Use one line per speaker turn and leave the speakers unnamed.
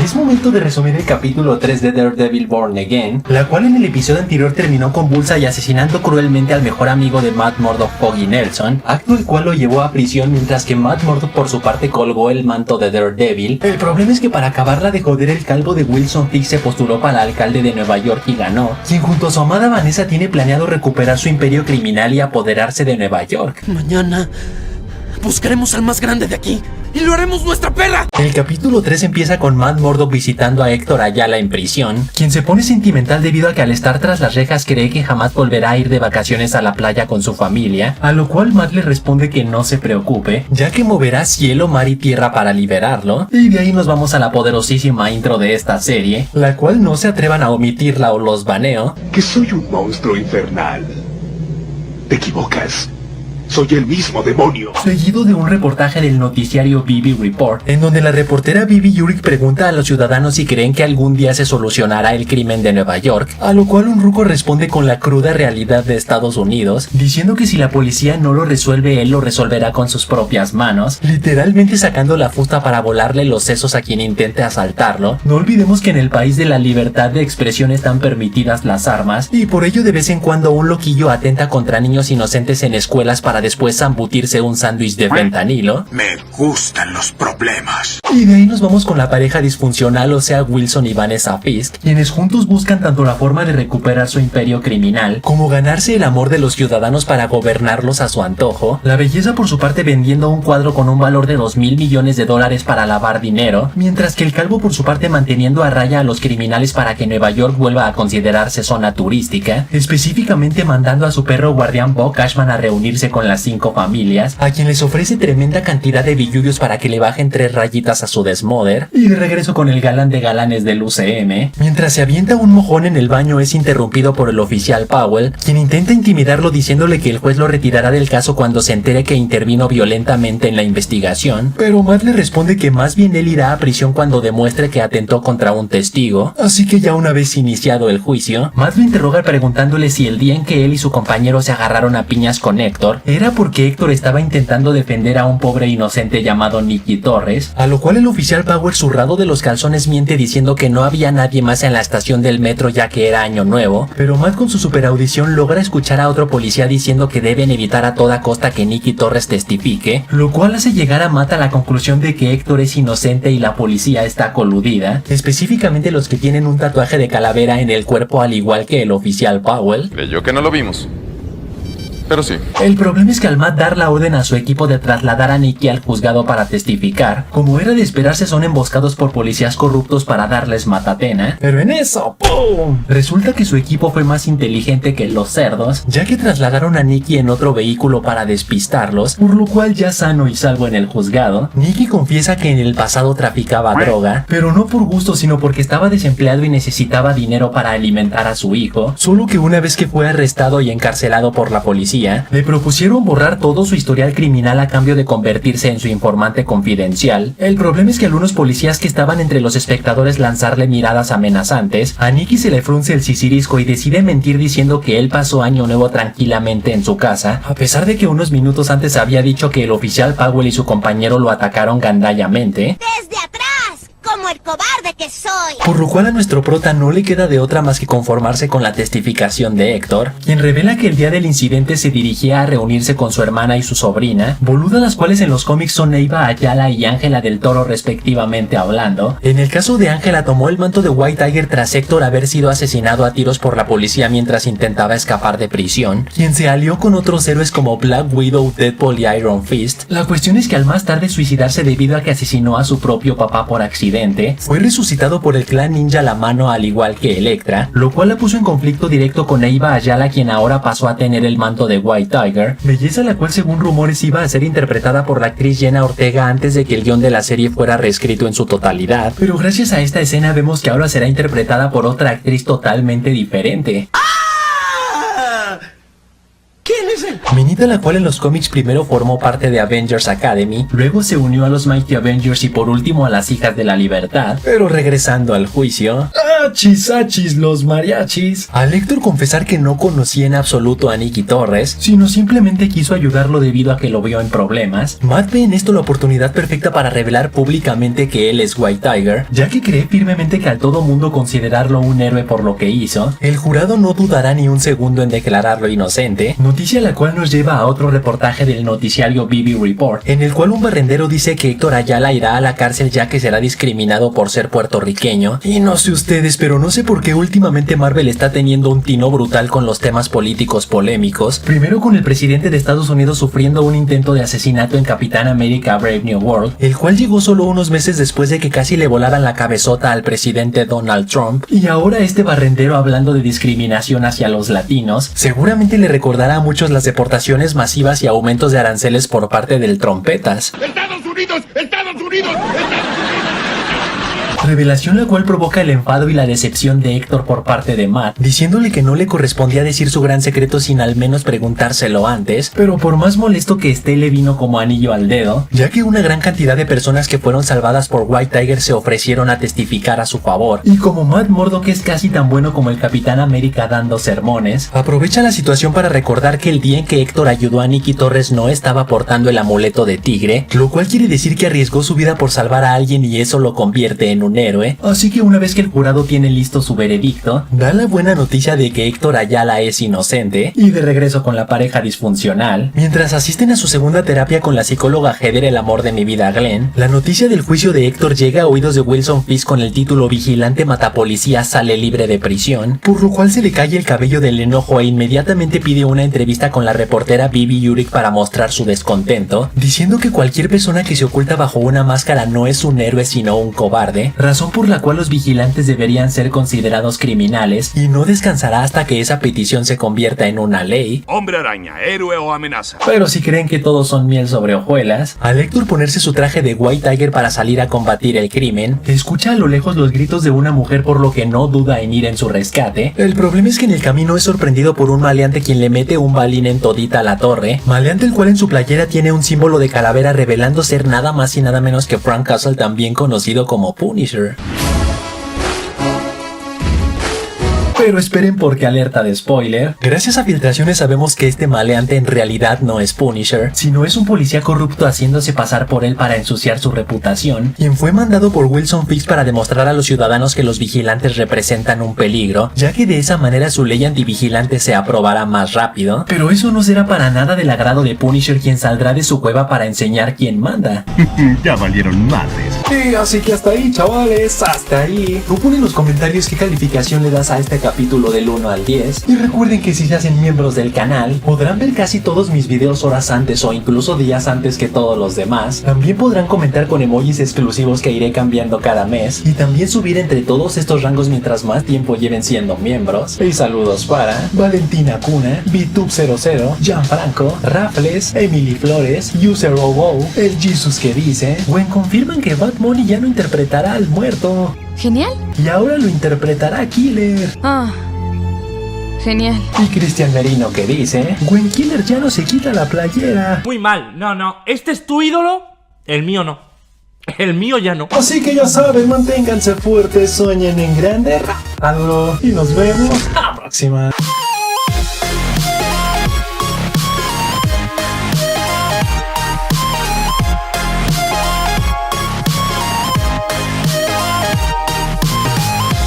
Es momento de resumir el capítulo 3 de Daredevil Born Again, la cual en el episodio anterior terminó convulsa y asesinando cruelmente al mejor amigo de Matt Murdock, Foggy Nelson, acto el cual lo llevó a prisión mientras que Matt Murdock por su parte colgó el manto de Daredevil. El problema es que para acabarla de joder, el calvo de Wilson Fisk se postuló para alcalde de Nueva York y ganó, quien junto a su amada Vanessa tiene planeado recuperar su imperio criminal y apoderarse de Nueva York.
Mañana buscaremos al más grande de aquí y lo haremos nuestra perra.
El capítulo 3 empieza con Matt Murdock visitando a Héctor Ayala en prisión, quien se pone sentimental debido a que al estar tras las rejas cree que jamás volverá a ir de vacaciones a la playa con su familia, a lo cual Matt le responde que no se preocupe, ya que moverá cielo, mar y tierra para liberarlo. Y de ahí nos vamos a la poderosísima intro de esta serie, la cual no se atrevan a omitirla o los baneo.
Que soy un monstruo infernal. Te equivocas. Soy el mismo demonio.
Seguido de un reportaje del noticiario BB Report, en donde la reportera Bibi Yurik pregunta a los ciudadanos si creen que algún día se solucionará el crimen de Nueva York, a lo cual un ruco responde con la cruda realidad de Estados Unidos, diciendo que si la policía no lo resuelve, él lo resolverá con sus propias manos, literalmente sacando la fusta para volarle los sesos a quien intente asaltarlo. No olvidemos que en el país de la libertad de expresión están permitidas las armas, y por ello de vez en cuando un loquillo atenta contra niños inocentes en escuelas para después zambutirse un sándwich de fentanilo.
Me gustan los problemas.
Y de ahí nos vamos con la pareja disfuncional, o sea Wilson y Vanessa Fisk, quienes juntos buscan tanto la forma de recuperar su imperio criminal, como ganarse el amor de los ciudadanos para gobernarlos a su antojo. La belleza por su parte vendiendo un cuadro con un valor de $2,000 millones para lavar dinero, mientras que el calvo por su parte manteniendo a raya a los criminales para que Nueva York vuelva a considerarse zona turística, específicamente mandando a su perro guardián Bo Cashman a reunirse con las 5 familias, a quien les ofrece tremenda cantidad de billullos para que le bajen 3 rayitas a su desmoder. Y de regreso con el galán de galanes del UCM, mientras se avienta un mojón en el baño, es interrumpido por el oficial Powell, quien intenta intimidarlo diciéndole que el juez lo retirará del caso cuando se entere que intervino violentamente en la investigación, pero Matt le responde que más bien él irá a prisión cuando demuestre que atentó contra un testigo. Así que ya una vez iniciado el juicio, Matt lo interroga preguntándole si el día en que él y su compañero se agarraron a piñas con Héctor era porque Héctor estaba intentando defender a un pobre inocente llamado Nicky Torres, a lo cual el oficial Power zurrado de los calzones miente diciendo que no había nadie más en la estación del metro ya que era año nuevo, pero Matt con su superaudición logra escuchar a otro policía diciendo que deben evitar a toda costa que Nicky Torres testifique, lo cual hace llegar a Matt a la conclusión de que Héctor es inocente y la policía está coludida, específicamente los que tienen un tatuaje de calavera en el cuerpo al igual que el oficial Powell.
Creyó que no lo vimos. Pero sí.
El problema es que al Matt dar la orden a su equipo de trasladar a Nicky al juzgado para testificar, como era de esperarse, son emboscados por policías corruptos para darles matatena. Pero en eso, ¡pum!, resulta que su equipo fue más inteligente que los cerdos, ya que trasladaron a Nicky en otro vehículo para despistarlos, por lo cual ya sano y salvo en el juzgado, Nicky confiesa que en el pasado traficaba droga, pero no por gusto sino porque estaba desempleado y necesitaba dinero para alimentar a su hijo, solo que una vez que fue arrestado y encarcelado por la policía, le propusieron borrar todo su historial criminal a cambio de convertirse en su informante confidencial. El problema es que algunos policías que estaban entre los espectadores lanzarle miradas amenazantes, a Nicky se le frunce el sisirisco y decide mentir diciendo que él pasó año nuevo tranquilamente en su casa, a pesar de que unos minutos antes había dicho que el oficial Powell y su compañero lo atacaron gandallamente.
¡Desde atrás! ¡Como el cobarde que soy!
Por lo cual a nuestro prota no le queda de otra más que conformarse con la testificación de Héctor, quien revela que el día del incidente se dirigía a reunirse con su hermana y su sobrina, boludas las cuales en los cómics son Eva Ayala y Ángela del Toro respectivamente hablando. En el caso de Ángela tomó el manto de White Tiger tras Héctor haber sido asesinado a tiros por la policía mientras intentaba escapar de prisión, quien se alió con otros héroes como Black Widow, Deadpool y Iron Fist. La cuestión es que al más tarde suicidarse debido a que asesinó a su propio papá por accidente, fue resucitado por el clan ninja La Mano al igual que Elektra, lo cual la puso en conflicto directo con Eva Ayala, quien ahora pasó a tener el manto de White Tiger, belleza la cual según rumores iba a ser interpretada por la actriz Jenna Ortega antes de que el guión de la serie fuera reescrito en su totalidad, pero gracias a esta escena vemos que ahora será interpretada por otra actriz totalmente diferente.
¿Quién es él?
Minita, la cual en los cómics primero formó parte de Avengers Academy, luego se unió a los Mighty Avengers y por último a las Hijas de la Libertad. Pero regresando al juicio... ¡Achis, achis, los mariachis! Al Héctor confesar que no conocía en absoluto a Nikki Torres, sino simplemente quiso ayudarlo debido a que lo vio en problemas, Matt ve en esto la oportunidad perfecta para revelar públicamente que él es White Tiger, ya que cree firmemente que al todo mundo considerarlo un héroe por lo que hizo, el jurado no dudará ni un segundo en declararlo inocente, noticia la cual nos lleva a otro reportaje del noticiario BB Report, en el cual un barrendero dice que Héctor Ayala irá a la cárcel ya que será discriminado por ser puertorriqueño, y no sé ustedes, pero no sé por qué últimamente Marvel está teniendo un tino brutal con los temas políticos polémicos, primero con el presidente de Estados Unidos sufriendo un intento de asesinato en Capitán América Brave New World, el cual llegó solo unos meses después de que casi le volaran la cabezota al presidente Donald Trump, y ahora este barrendero hablando de discriminación hacia los latinos, seguramente le recordará a muchos las deportaciones masivas y aumentos de aranceles por parte del trompetas.
¡Estados Unidos! ¡Estados Unidos!
Revelación la cual provoca el enfado y la decepción de Héctor por parte de Matt, diciéndole que no le correspondía decir su gran secreto sin al menos preguntárselo antes, pero por más molesto que esté le vino como anillo al dedo, ya que una gran cantidad de personas que fueron salvadas por White Tiger se ofrecieron a testificar a su favor, y como Matt Murdock es casi tan bueno como el Capitán América dando sermones, aprovecha la situación para recordar que el día en que Héctor ayudó a Nikki Torres no estaba portando el amuleto de tigre, lo cual quiere decir que arriesgó su vida por salvar a alguien y eso lo convierte en un héroe. Así que una vez que el jurado tiene listo su veredicto, da la buena noticia de que Héctor Ayala es inocente y de regreso con la pareja disfuncional. Mientras asisten a su segunda terapia con la psicóloga Heather, el amor de mi vida Glenn, la noticia del juicio de Héctor llega a oídos de Wilson Fisk con el título Vigilante Matapolicía sale libre de prisión, por lo cual se le cae el cabello del enojo e inmediatamente pide una entrevista con la reportera Bibi Yurik para mostrar su descontento, diciendo que cualquier persona que se oculta bajo una máscara no es un héroe sino un cobarde, razón por la cual los vigilantes deberían ser considerados criminales y no descansará hasta que esa petición se convierta en una ley.
Hombre araña, héroe o amenaza.
Pero si creen que todos son miel sobre hojuelas, al Héctor ponerse su traje de White Tiger para salir a combatir el crimen, escucha a lo lejos los gritos de una mujer por lo que no duda en ir en su rescate. El problema es que en el camino es sorprendido por un maleante quien le mete un balín en todita la torre, maleante el cual en su playera tiene un símbolo de calavera revelando ser nada más y nada menos que Frank Castle, también conocido como Punisher. Pero esperen porque alerta de spoiler. Gracias a filtraciones sabemos que este maleante en realidad no es Punisher, sino es un policía corrupto haciéndose pasar por él para ensuciar su reputación, quien fue mandado por Wilson Fisk para demostrar a los ciudadanos que los vigilantes representan un peligro, ya que de esa manera su ley antivigilante se aprobará más rápido. Pero eso no será para nada del agrado de Punisher, quien saldrá de su cueva para enseñar quién manda.
Ya valieron madres.
Y así que hasta ahí, chavales, hasta ahí. Tú pon en los comentarios qué calificación le das a este capítulo del 1 al 10. Y recuerden que si se hacen miembros del canal, podrán ver casi todos mis videos horas antes o incluso días antes que todos los demás. También podrán comentar con emojis exclusivos que iré cambiando cada mes. Y también subir entre todos estos rangos mientras más tiempo lleven siendo miembros. Y saludos para Valentina Cuna, VTube00, Gianfranco, Raffles, Emily Flores, User00, el Jesus que dice, Gwen confirman que Bad Bunny ya no interpretará al muerto.
Genial.
Y ahora lo interpretará Killer.
Ah, genial.
Y Cristian Merino que dice, Gwen Killer ya no se quita la playera.
Muy mal. No. ¿Este es tu ídolo? El mío no. El mío ya no.
Así que ya saben, manténganse fuertes, sueñen en grande, y nos vemos a la próxima.